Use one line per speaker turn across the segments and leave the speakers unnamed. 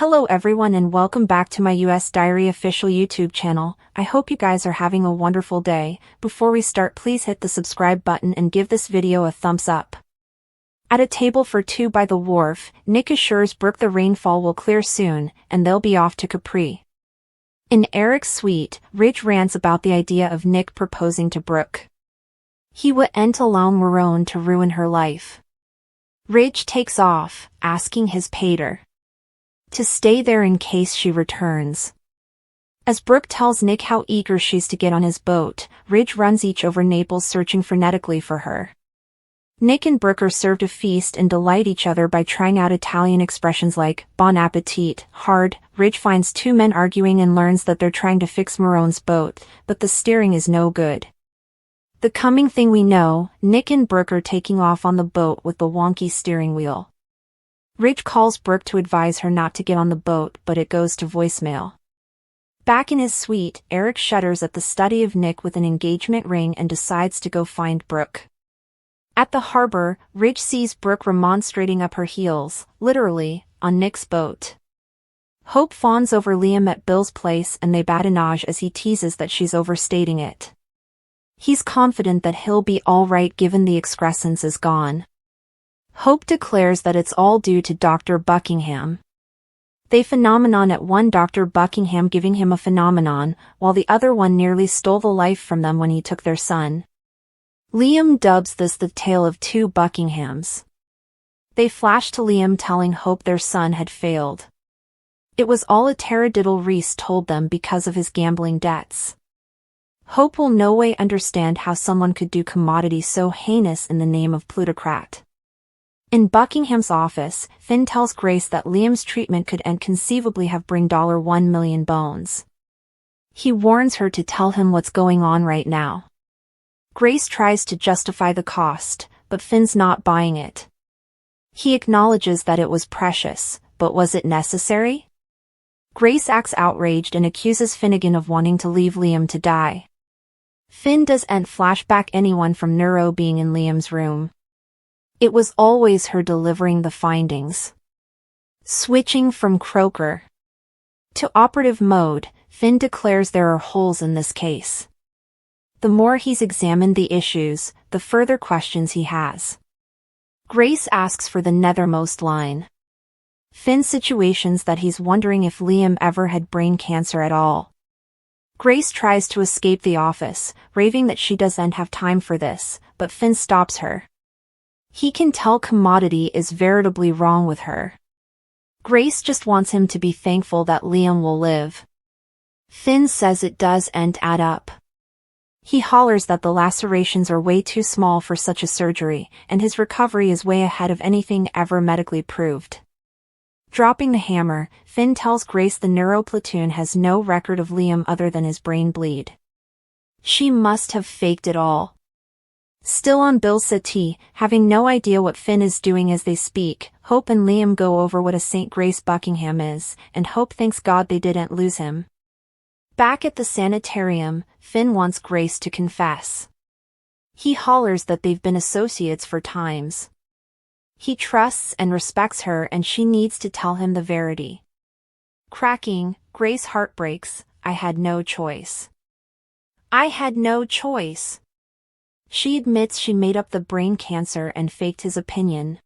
Hello everyone and welcome back to my US Diary official YouTube channel. I hope you guys are having a wonderful day. Before we start, please hit the subscribe button and give this video a thumbs up. At a table for two by the wharf, Nick assures Brooke the rainfall will clear soon, and they'll be off to Capri. In Eric's suite, Ridge rants about the idea of Nick proposing to Brooke. He wouldn't allow Marone to ruin her life. Ridge takes off, asking his pater to stay there in case she returns. As Brooke tells Nick how eager she's to get on his boat, Ridge runs each over Naples searching frenetically for her. Nick and Brooke are served a feast and delight each other by trying out Italian expressions like bon appetit, hard. Ridge finds two men arguing and learns that they're trying to fix Marone's boat, but the steering is no good. The coming thing we know, Nick and Brooke are taking off on the boat with the wonky steering wheel. Ridge calls Brooke to advise her not to get on the boat, but it goes to voicemail. Back in his suite, Eric shudders at the study of Nick with an engagement ring and decides to go find Brooke. At the harbor, Ridge sees Brooke remonstrating up her heels, literally, on Nick's boat. Hope fawns over Liam at Bill's place and they badinage as he teases that she's overstating it. He's confident that he'll be all right given the excrescence is gone. Hope declares that it's all due to Dr. Buckingham. They phenomenon at one, Dr. Buckingham giving him a phenomenon, while the other one nearly stole the life from them when he took their son. Liam dubs this the tale of two Buckinghams. They flash to Liam telling Hope their son had failed. It was all a taradiddle Reese told them because of his gambling debts. Hope will no way understand how someone could do commodity so heinous in the name of plutocrat. In Buckingham's office, Finn tells Grace that Liam's treatment could inconceivably have bring $1 million bones. He warns her to tell him what's going on right now. Grace tries to justify the cost, but Finn's not buying it. He acknowledges that it was precious, but was it necessary? Grace acts outraged and accuses Finnegan of wanting to leave Liam to die. Finn doesn't flashback anyone from Neuro being in Liam's room. It was always her delivering the findings. Switching from Croker to operative mode, Finn declares there are holes in this case. The more he's examined the issues, the further questions he has. Grace asks for the nethermost line. Finn situations that he's wondering if Liam ever had brain cancer at all. Grace tries to escape the office, raving that she doesn't have time for this, but Finn stops her. He can tell commodity is veritably wrong with her. Grace just wants him to be thankful that Liam will live. Finn says it doesn't add up. He hollers that the lacerations are way too small for such a surgery, and his recovery is way ahead of anything ever medically proved. Dropping the hammer, Finn tells Grace the neuro platoon has no record of Liam other than his brain bleed. She must have faked it all. Still on Bill's settee, having no idea what Finn is doing as they speak, Hope and Liam go over what a St. Grace Buckingham is, and Hope thanks God they didn't lose him. Back at the sanitarium, Finn wants Grace to confess. He hollers that they've been associates for times. He trusts and respects her and she needs to tell him the verity. Cracking, Grace heart breaks. I had no choice. I had no choice. She admits she made up the brain cancer and faked his opinion.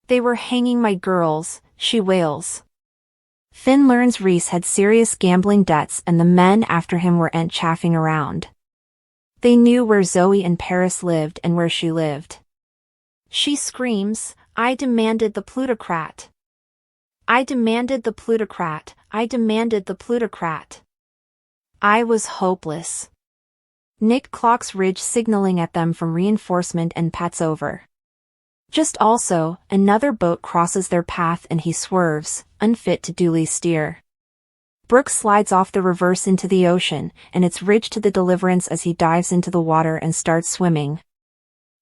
They were hanging my girls, she wails. Finn learns Reese had serious gambling debts and the men after him weren't chaffing around. They knew where Zoe and Paris lived and where she lived. She screams, I demanded the plutocrat. I demanded the plutocrat, I demanded the plutocrat. I was hopeless. Nick clocks Ridge signaling at them from reinforcement and pats over. Just also, another boat crosses their path and he swerves, unfit to duly steer. Brooke slides off the reverse into the ocean, and it's Ridge to the deliverance as he dives into the water and starts swimming.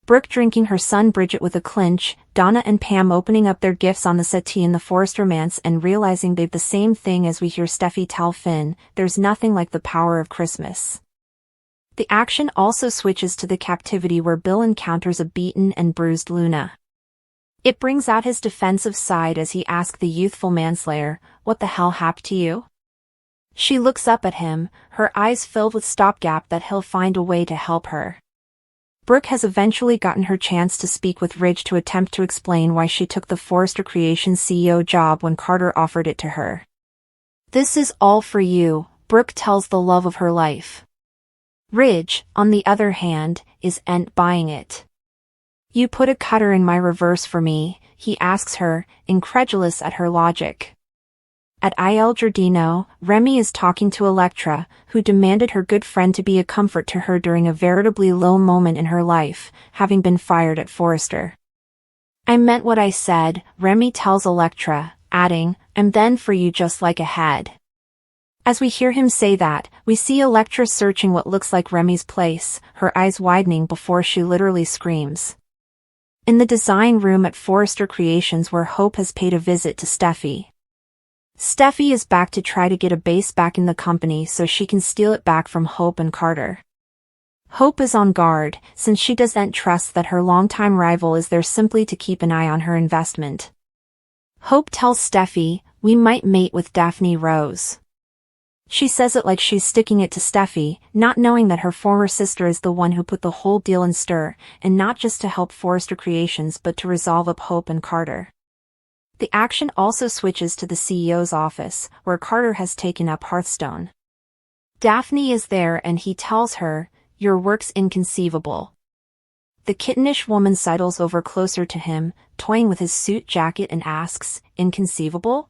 Brooke drinking her son Bridget with a clinch, Donna and Pam opening up their gifts on the settee in the forest romance and realizing they've the same thing as we hear Steffi tell Finn, there's nothing like the power of Christmas. The action also switches to the captivity where Bill encounters a beaten and bruised Luna. It brings out his defensive side as he asks the youthful manslayer, "What the hell happened to you?" She looks up at him, her eyes filled with stopgap that he'll find a way to help her. Brooke has eventually gotten her chance to speak with Ridge to attempt to explain why she took the Forrester Creations CEO job when Carter offered it to her. "This is all for you," Brooke tells the love of her life. Ridge, on the other hand, isn't buying it. "You put a cutter in my reverse for me," he asks her, incredulous at her logic. At Il Giardino, Remy is talking to Electra, who demanded her good friend to be a comfort to her during a veritably low moment in her life, having been fired at Forrester. "I meant what I said," Remy tells Electra, adding, "I'm then for you just like a head." As we hear him say that, we see Electra searching what looks like Remy's place, her eyes widening before she literally screams. In the design room at Forrester Creations where Hope has paid a visit to Steffi. Steffi is back to try to get a base back in the company so she can steal it back from Hope and Carter. Hope is on guard, since she doesn't trust that her longtime rival is there simply to keep an eye on her investment. Hope tells Steffi, "We might mate with Daphne Rose." She says it like she's sticking it to Steffi, not knowing that her former sister is the one who put the whole deal in stir, and not just to help Forrester Creations but to resolve up Hope and Carter. The action also switches to the CEO's office, where Carter has taken up Hearthstone. Daphne is there and he tells her, "Your work's inconceivable." The kittenish woman sidles over closer to him, toying with his suit jacket and asks, "Inconceivable?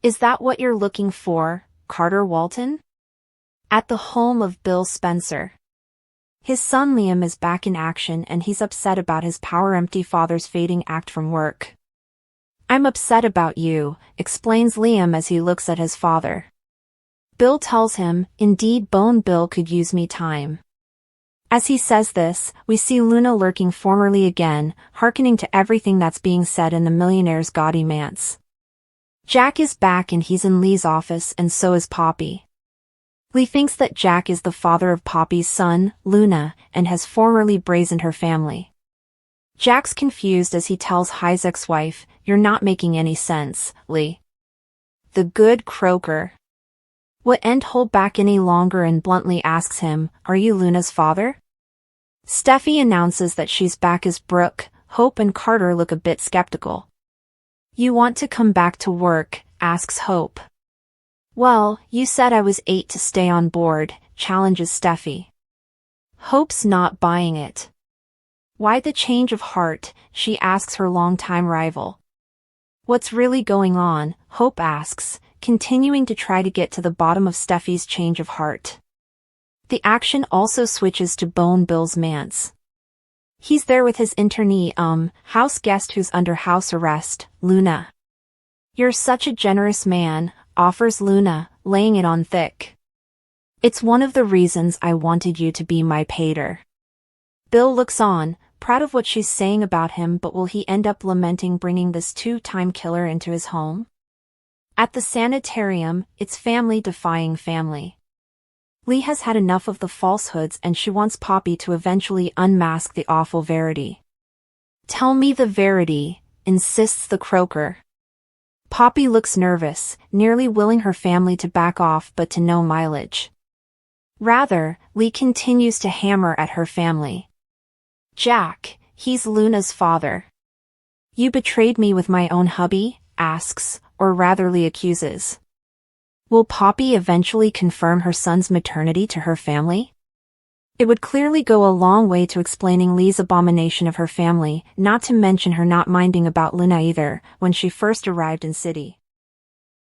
Is that what you're looking for, Carter Walton?" At the home of Bill Spencer. His son Liam is back in action and he's upset about his power-empty father's fading act from work. "I'm upset about you," explains Liam as he looks at his father. Bill tells him, "Indeed, Bone Bill could use me time." As he says this, we see Luna lurking formerly again, hearkening to everything that's being said in the millionaire's gaudy manse. Jack is back and he's in Lee's office and so is Poppy. Lee thinks that Jack is the father of Poppy's son, Luna, and has formerly brazened her family. Jack's confused as he tells High's ex-wife, "You're not making any sense, Lee." The good croaker wouldn't hold back any longer and bluntly asks him, "Are you Luna's father?" Steffi announces that she's back as Brooke. Hope and Carter look a bit skeptical. "You want to come back to work?" asks Hope. "Well, you said I was 8 to stay on board," challenges Steffi. Hope's not buying it. Why the change of heart, she asks her longtime rival. "What's really going on?" Hope asks, continuing to try to get to the bottom of Steffi's change of heart. The action also switches to Bone Bill's manse. He's there with his internee, house guest who's under house arrest, Luna. "You're such a generous man," offers Luna, laying it on thick. "It's one of the reasons I wanted you to be my pater." Bill looks on, proud of what she's saying about him, but will he end up lamenting bringing this two-time killer into his home? At the sanitarium, it's family defying family. Lee has had enough of the falsehoods and she wants Poppy to eventually unmask the awful verity. "Tell me the verity," insists the croaker. Poppy looks nervous, nearly willing her family to back off but to no mileage. Rather, Lee continues to hammer at her family. "Jack, he's Luna's father. You betrayed me with my own hubby," asks, or rather Lee accuses. Will Poppy eventually confirm her son's maternity to her family? It would clearly go a long way to explaining Lee's abomination of her family, not to mention her not minding about Luna either, when she first arrived in city.